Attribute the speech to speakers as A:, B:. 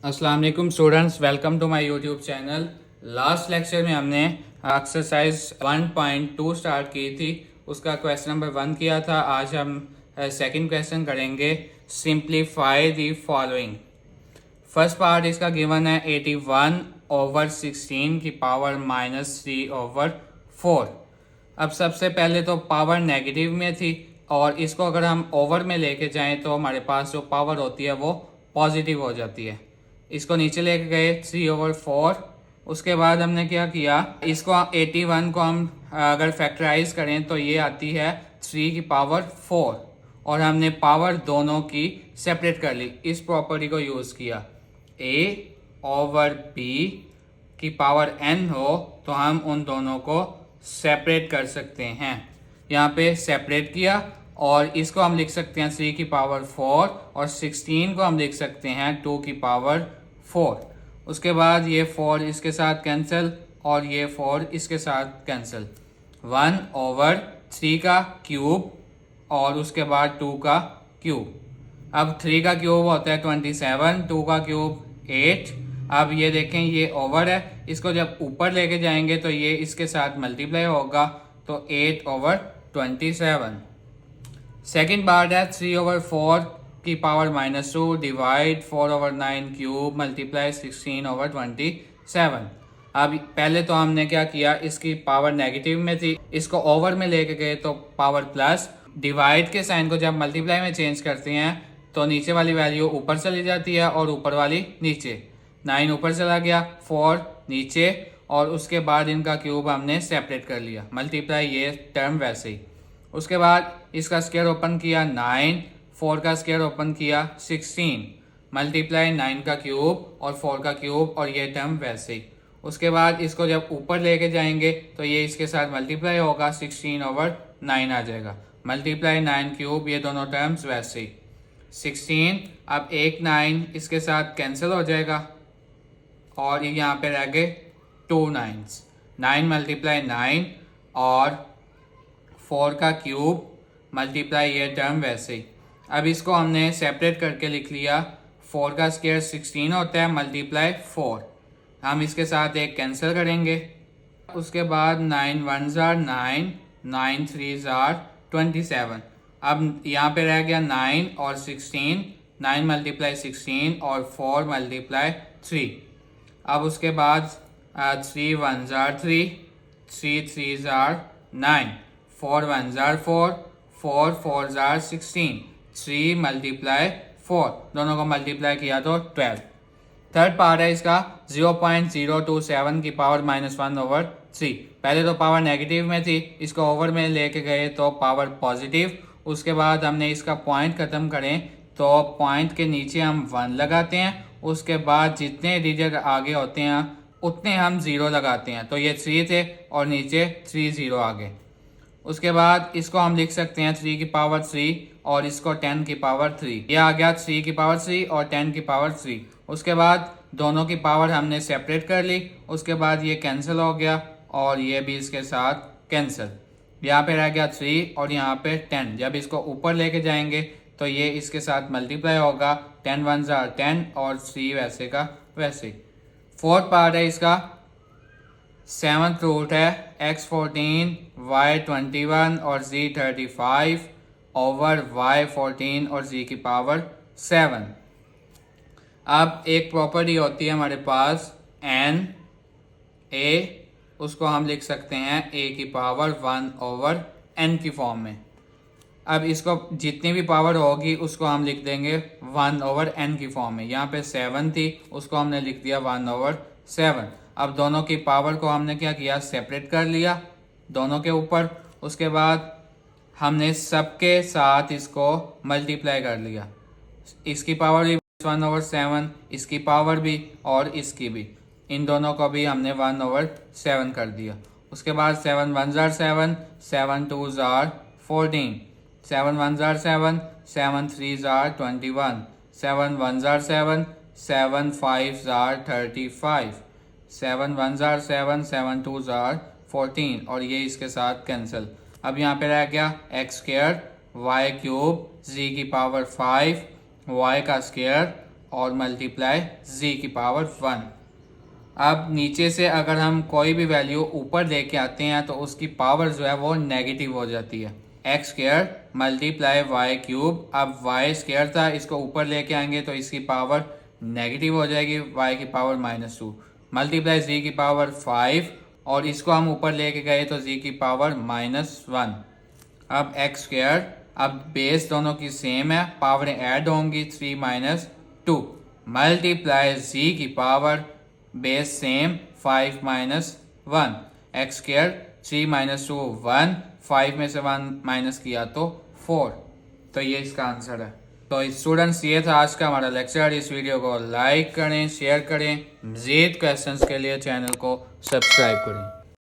A: अस्सलाम वालेकुम students, welcome to my YouTube channel. Last lecture में हमने एक्सरसाइज 1.2 स्टार्ट की थी, उसका क्वेश्चन नंबर 1 किया था। आज हम सेकंड क्वेश्चन करेंगे। Simplify the following. First part इसका गिवन है 81/16 की पावर -3/4। अब सबसे पहले तो पावर नेगेटिव में थी और इसको अगर हम ओवर में लेके जाएं तो हमारे पास जो पावर होती है वो पॉजिटिव हो जाती है। इसको नीचे लेके गए 3/4। उसके बाद हमने क्या किया, इसको 81 को हम अगर फैक्टराइज करें तो ये आती है 3 की पावर 4 और हमने पावर दोनों की सेपरेट कर ली। इस प्रॉपर्टी को यूज़ किया। a/b की पावर n हो तो हम उन दोनों को सेपरेट कर सकते हैं। यहाँ पे सेपरेट किया और इसको हम लिख सकते हैं 3 की पावर 4 और 16 को हम लिख सकते हैं 2 की पावर 4। उसके बाद ये 4 इसके साथ कैंसिल और ये 4 इसके साथ कैंसिल। 1/3 का क्यूब और उसके बाद 2 का क्यूब। अब 3 का क्यूब होता है 27, 2 का क्यूब 8। अब ये देखें ये ओवर है, इसको जब ऊपर लेके जाएंगे तो ये इसके साथ मल्टीप्लाई होगा तो 8/27। सेकेंड पार्ट है 3/4 की पावर -2 डिवाइड 4/9 क्यूब मल्टीप्लाई 16/27। अब पहले तो हमने क्या किया, इसकी पावर नेगेटिव में थी, इसको ओवर में लेके गए तो पावर प्लस। डिवाइड के साइन को जब मल्टीप्लाई में चेंज करते हैं तो नीचे वाली वैल्यू ऊपर चली जाती है और ऊपर वाली नीचे। 9 ऊपर चला गया, 4 नीचे और उसके बाद इनका क्यूब हमने सेपरेट कर लिया, मल्टीप्लाई ये टर्म वैसे ही। उसके बाद इसका स्क्वायर ओपन किया 9, 4 का स्क्वायर ओपन किया 16, मल्टीप्लाई 9 का क्यूब और 4 का क्यूब और ये टर्म वैसे ही। उसके बाद इसको जब ऊपर लेके जाएंगे तो ये इसके साथ मल्टीप्लाई होगा 16/9 आ जाएगा, मल्टीप्लाई 9 क्यूब, ये दोनों टर्म्स वैसे ही 16। अब एक 9 इसके साथ कैंसिल हो जाएगा और यहाँ पे रह गए 2 9s। 9 मल्टीप्लाई 9 और 4 का क्यूब मल्टीप्लाई ये टर्म वैसे ही। अब इसको हमने सेपरेट करके लिख लिया। 4 का स्क्वायर 16 होता है मल्टीप्लाई 4, हम इसके साथ एक कैंसिल करेंगे। उसके बाद 9 1s are 9, 9 3s are 27। अब यहाँ पे रह गया 9 और 16, 9 मल्टीप्लाई 16 और 4 मल्टीप्लाई 3। अब उसके बाद 3 1s are 3, 3 3s are 9, 4 1s are 4, 4 4s are 16, 3 multiply 4, दोनों को मल्टीप्लाई किया तो 12। थर्ड पार्ट है इसका 0.027 की पावर -1/3। पहले तो पावर नेगेटिव में थी, इसको ओवर में लेके गए तो पावर पॉजिटिव। उसके बाद हमने इसका पॉइंट ख़त्म करें तो पॉइंट के नीचे हम 1 लगाते हैं, उसके बाद जितने डिजिट आगे होते हैं उतने हम 0 लगाते हैं, तो ये 3 थे और नीचे 3 0 आगे। उसके बाद इसको हम लिख सकते हैं 3 की पावर 3 और इसको 10 की पावर 3। ये आ गया 3 की पावर 3 और 10 की पावर 3। उसके बाद दोनों की पावर हमने सेपरेट कर ली, उसके बाद ये कैंसिल हो गया और ये भी इसके साथ कैंसिल। यहाँ पे रह गया 3 और यहाँ पे 10। जब इसको ऊपर लेके जाएंगे तो ये इसके साथ मल्टीप्लाई होगा, 10 1s are 10 और 3 वैसे का वैसे। फोर्थ पार्ट है इसका 7th रूट है x14 y21 और z35 ओवर y14 और z की पावर 7। अब एक प्रॉपर्टी होती है हमारे पास n a, उसको हम लिख सकते हैं a की पावर 1/n की फॉर्म में। अब इसको जितनी भी पावर होगी उसको हम लिख देंगे 1/n की फॉर्म में। यहाँ पे 7 थी, उसको हमने लिख दिया 1/7। अब दोनों की पावर को हमने क्या किया, सेपरेट कर लिया दोनों के ऊपर। उसके बाद हमने सबके साथ इसको मल्टीप्लाई कर लिया, इसकी पावर भी 1/7, इसकी पावर भी और इसकी भी, इन दोनों को भी हमने 1/7 कर दिया। उसके बाद 7 1s are 7, 7 2s are 14, 7 1s are 7, 7 3s are 21, 7 1s are 7, 7 5s are 35, 7 1s are 7, 7 2s are 14 और ये इसके साथ कैंसिल। अब यहाँ पे रह गया x² y³ z की पावर 5 y का स्क्वायर और मल्टीप्लाई z की पावर 1। अब नीचे से अगर हम कोई भी वैल्यू ऊपर लेके आते हैं तो उसकी पावर जो है वो नेगेटिव हो जाती है। X square multiply y cube, अब वाई स्क्वायर था, इसको ऊपर लेके आएंगे तो इसकी पावर नेगेटिव हो जाएगी, वाई की पावर -2 मल्टीप्लाई जी की पावर 5 और इसको हम ऊपर लेके गए तो जी की पावर -1। अब एक्स स्क्वायर, अब बेस दोनों की सेम है, पावरें ऐड होंगी 3 - 2 मल्टीप्लाई जी की power base same 5 - 1 x square 3 - 2 1 5 में से 1 माइनस किया तो 4। तो ये इसका आंसर है। तो स्टूडेंट्स ये था आज का हमारा लेक्चर। इस वीडियो को लाइक करें, शेयर करें, मज़ीद क्वेश्चंस के लिए चैनल को सब्सक्राइब करें।